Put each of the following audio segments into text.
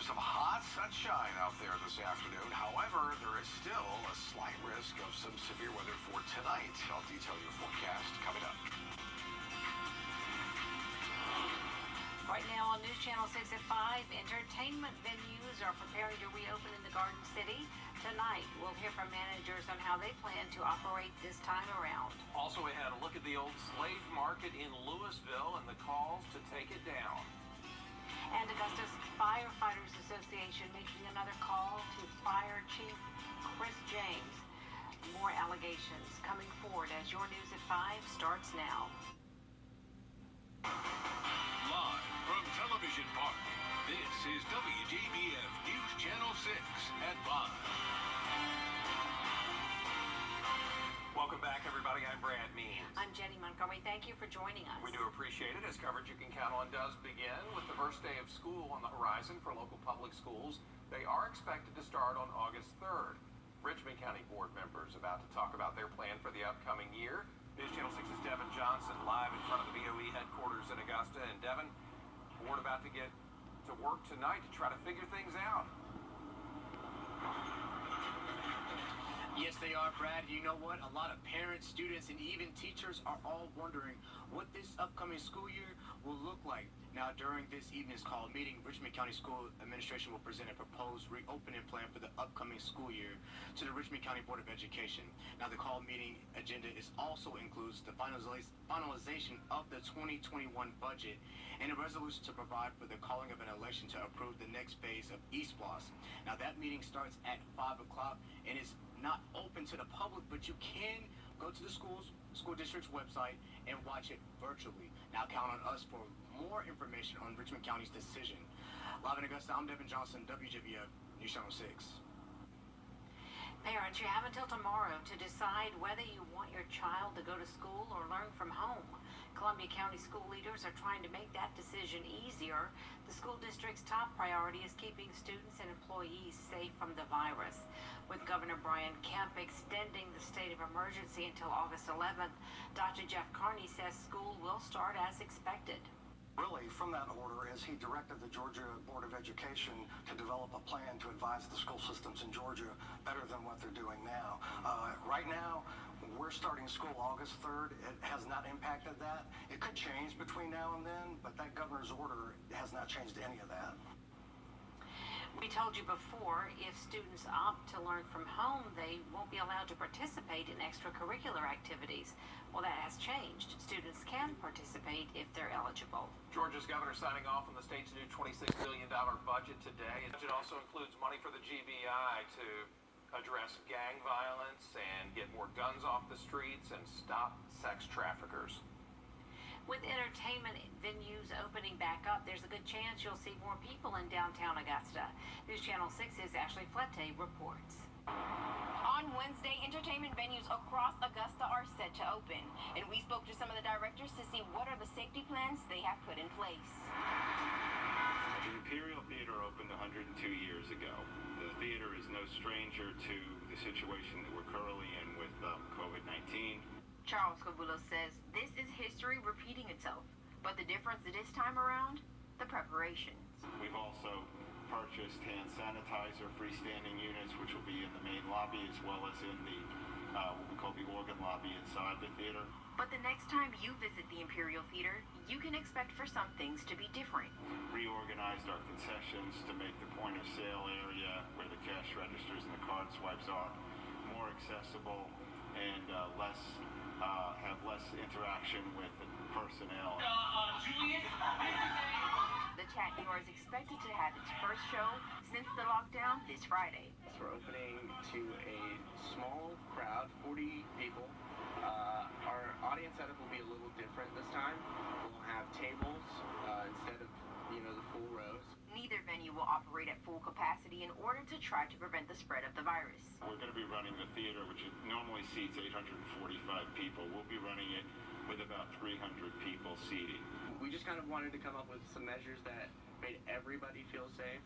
some hot sunshine out there this afternoon. However, there is still a slight risk of some severe weather for tonight. I'll detail your forecast coming up. Right now on News Channel 6 at 5, entertainment venues are preparing to reopen in the Garden City. Tonight, we'll hear from managers on how they plan to operate this time around. Also, we had a look at the old slave market in Louisville and the calls to take it down. And Augusta's Firefighters Association making another call to Fire Chief Chris James. More allegations coming forward as your News at 5 starts now. Live from Television Park, this is Wjbf News Channel 6 at 5. Welcome back, everybody. I'm Brad Means. I'm Jenny Montgomery. Thank you for joining us. We do appreciate it, as coverage you can count on does begin with the first day of school on the horizon for local public schools. They are expected to start on August 3rd. Richmond County board members about to talk about their plan for the upcoming year. News Channel 6's Devin Johnson live in front of the BOE headquarters in Augusta. And Devin, board about to get to work tonight to try to figure things out. Yes, they are, Brad. You know what? A lot of parents, students, and even teachers are all wondering what this upcoming school year will look like. Now, during this evening's call meeting, Richmond County School Administration will present a proposed reopening plan for the upcoming school year to the Richmond County Board of Education. Now, the call meeting agenda also includes the finalization of the 2021 budget and a resolution to provide for the calling of an election to approve the next phase of East Floss. Now, that meeting starts at 5 o'clock and is not open to the public, but you can go to the school district's website and watch it virtually. Now count on us for more information on Richmond County's decision. Live in Augusta, I'm Devin Johnson, WJBF News Channel 6. Parents, you have until tomorrow to decide whether you want your child to go to school or learn from home. Columbia County school leaders are trying to make that decision easier. The school district's top priority is keeping students and employees safe from the virus. With Governor Brian Kemp extending the state of emergency until August 11th, Dr. Jeff Carney says school will start as expected. Really, from that order, is he directed the Georgia Board of Education to develop a plan to advise the school systems in Georgia better than what they're doing now. Right now, we're starting school August 3rd. It has not impacted that. It could change between now and then, but that governor's order has not changed any of that. We told you before, if students opt to learn from home, they won't be allowed to participate in extracurricular activities. Well, that has changed. Students can participate if they're eligible. Georgia's governor signing off on the state's new $26 billion budget today. The budget also includes money for the GBI to address gang violence and get more guns off the streets and stop sex traffickers. With entertainment venues opening back up, there's a good chance you'll see more people in downtown Augusta. News Channel 6's Ashley Flette reports. On Wednesday, entertainment venues across Augusta are set to open, and we spoke to some of the directors to see what are the safety plans they have put in place. The Imperial Theater opened 102 years ago. The theater is no stranger to the situation that we're currently in with COVID-19. Charles Cabulo says this is history repeating itself, but the difference this time around, the preparations. We've also purchased hand sanitizer freestanding units, which will be in the main lobby as well as in the what we call the organ lobby inside the theater. But the next time you visit the Imperial Theater, you can expect for some things to be different. Reorganized our concessions to make the point of sale area where the cash registers and the card swipes are more accessible and have less interaction with the personnel. The Chat Noir is expected to have its first show since the lockdown this Friday. We're opening to a small crowd, 40 people. Our audience setup will be a little different this time. We'll have tables instead of, the full rows. Neither venue will operate at full capacity in order to try to prevent the spread of the virus. We're going to be running the theater, which normally seats 845 people. We'll be running it with about 300 people seating. We just kind of wanted to come up with some measures that made everybody feel safe.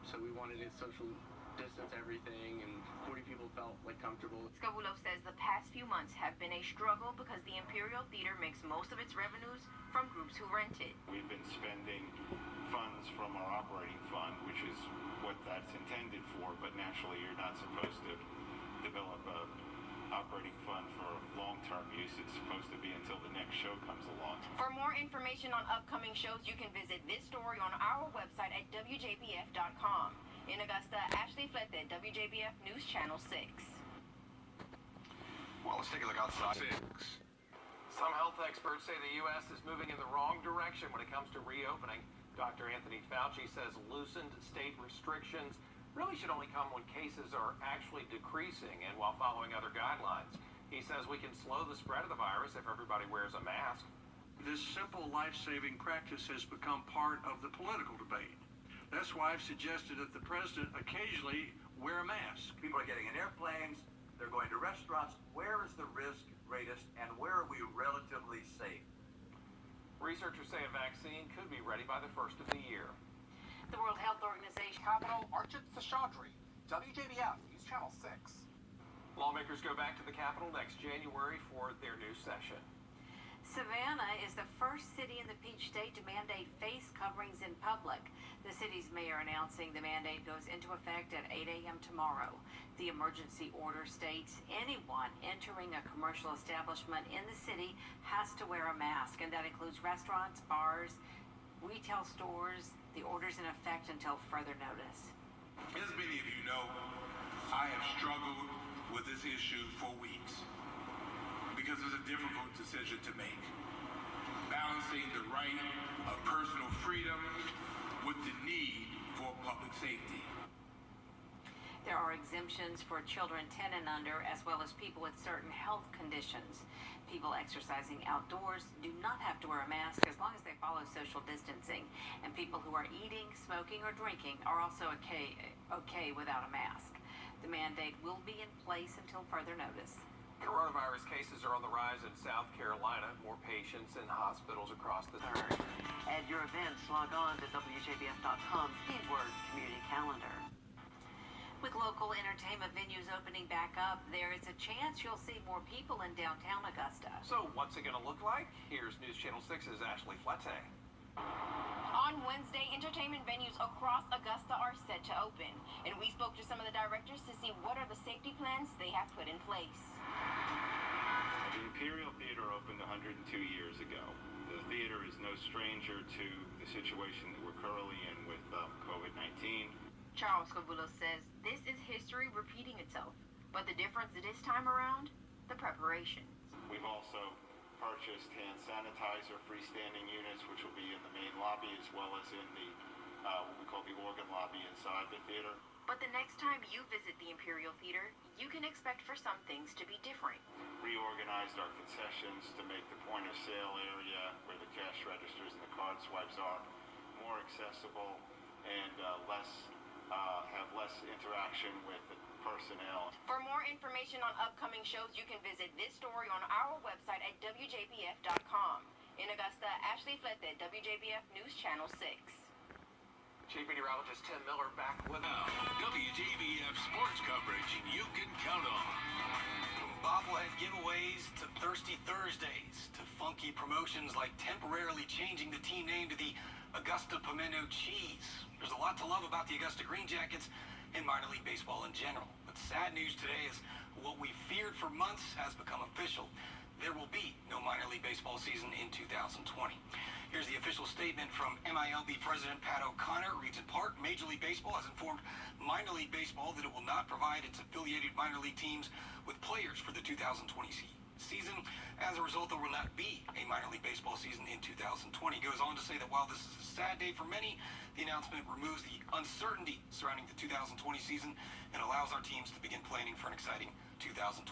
So we wanted to social distance everything, and 40 people felt comfortable. Scavulo says the past few months have been a struggle because the Imperial Theater makes most of its revenues from groups who rent it. We've been spending funds from our operating fund, which is what that's intended for, but naturally you're not supposed to develop a operating fund for long-term use. It's supposed to be until the next show comes along. For more information on upcoming shows, you can visit this story on our website at wjbf.com. In Augusta, Ashley Flete, WJBF News Channel 6. Well, let's take a look outside. 6. Some health experts say the U.S. is moving in the wrong direction when it comes to reopening. Dr. Anthony Fauci says loosened state restrictions really should only come when cases are actually decreasing and while following other guidelines. He says we can slow the spread of the virus if everybody wears a mask. This simple life-saving practice has become part of the political debate. That's why I've suggested that the president occasionally wear a mask. People are getting in airplanes, they're going to restaurants. Where is the risk greatest and where are we relatively safe? Researchers say a vaccine could be ready by the first of the year. The World Health Organization. Capital, Archit Seshadri, WJBF News Channel 6. Lawmakers go back to the Capitol next January for their new session. Savannah is the first city in the Peach State to mandate face coverings in public. The city's mayor announcing the mandate goes into effect at 8 a.m. tomorrow. The emergency order states anyone entering a commercial establishment in the city has to wear a mask, and that includes restaurants, bars, retail stores. The order's in effect until further notice. As many of you know, I have struggled with this issue for weeks because it's a difficult decision to make. Balancing the right of personal freedom with the need for public safety. There are exemptions for children 10 and under, as well as people with certain health conditions. People exercising outdoors do not have to wear a mask as long as they follow social distancing. And people who are eating, smoking, or drinking are also okay without a mask. The mandate will be in place until further notice. Coronavirus cases are on the rise in South Carolina. More patients in hospitals across the country. At your events, log on to WJBF.com keyword community calendar. With local entertainment venues opening back up, there is a chance you'll see more people in downtown Augusta. So what's it going to look like? Here's News Channel 6's Ashley Flete. On Wednesday, entertainment venues across Augusta are set to open, and we spoke to some of the directors to see what are the safety plans they have put in place. The Imperial Theater opened 102 years ago. The theater is no stranger to the situation that we're currently in with COVID-19. Charles Cobulo says this is history repeating itself, but the difference this time around, the preparation. We've also purchased hand sanitizer freestanding units, which will be in the main lobby as well as in the what we call the organ lobby inside the theater. But the next time you visit the Imperial Theater, you can expect for some things to be different. Reorganized our concessions to make the point of sale area where the cash registers and the card swipes are more accessible and have less interaction with the personnel. For more information on upcoming shows, you can visit this story on our website at wjbf.com. In Augusta, Ashley Flete, WJBF News Channel 6. Chief Meteorologist Tim Miller back with Now, WJBF sports coverage you can count on. Bobblehead giveaways to Thirsty Thursdays to funky promotions like temporarily changing the team name to the Augusta Pimento Cheese. There's a lot to love about the Augusta Green Jackets and minor league baseball in general. But sad news today is what we feared for months has become official. There will be no minor league baseball season in 2020. Here's the official statement from MILB President Pat O'Connor. It reads in part, Major League Baseball has informed minor league baseball that it will not provide its affiliated minor league teams with players for the 2020 season. As a result, there will not be a minor league baseball season in 2020. It goes on to say that while this is a sad day for many, the announcement removes the uncertainty surrounding the 2020 season and allows our teams to begin planning for an exciting 2021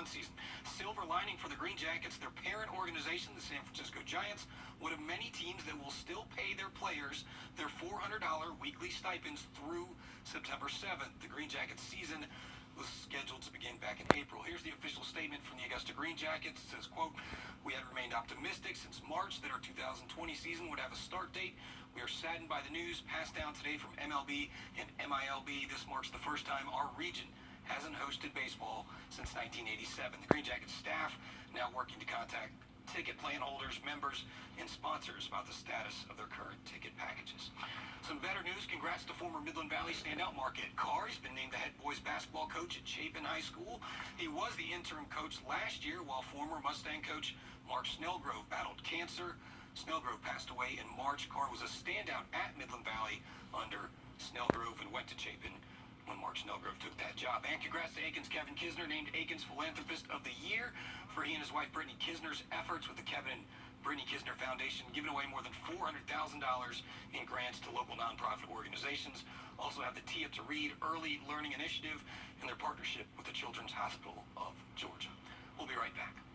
season. Silver lining for the Green Jackets, their parent organization, the San Francisco Giants, one of many teams that will still pay their players their $400 weekly stipends through September 7th. The Green Jackets season was scheduled to begin back in April. Here's the official statement from the Augusta Green Jackets. It says, quote, we had remained optimistic since March that our 2020 season would have a start date. We are saddened by the news passed down today from MLB and MILB. This marks the first time our region hasn't hosted baseball since 1987. The Green Jackets staff now working to contact ticket plan holders, members, and sponsors about the status of their current ticket packages. Some better news. congrats to former Midland Valley standout Marquette Carr. He's been named the head boys basketball coach at Chapin High School. He was the interim coach last year while former Mustang coach Mark Snellgrove battled cancer. Snellgrove passed away in March. Carr was a standout at Midland Valley under Snellgrove and went to Chapin when Mark Snellgrove took that job. And congrats to Aikens' Kevin Kisner, named Aikens Philanthropist of the Year for he and his wife Brittany Kisner's efforts with the Kevin and Brittany Kisner Foundation, giving away more than $400,000 in grants to local nonprofit organizations. Also have the Tee Up to Read Early Learning Initiative and their partnership with the Children's Hospital of Georgia. We'll be right back.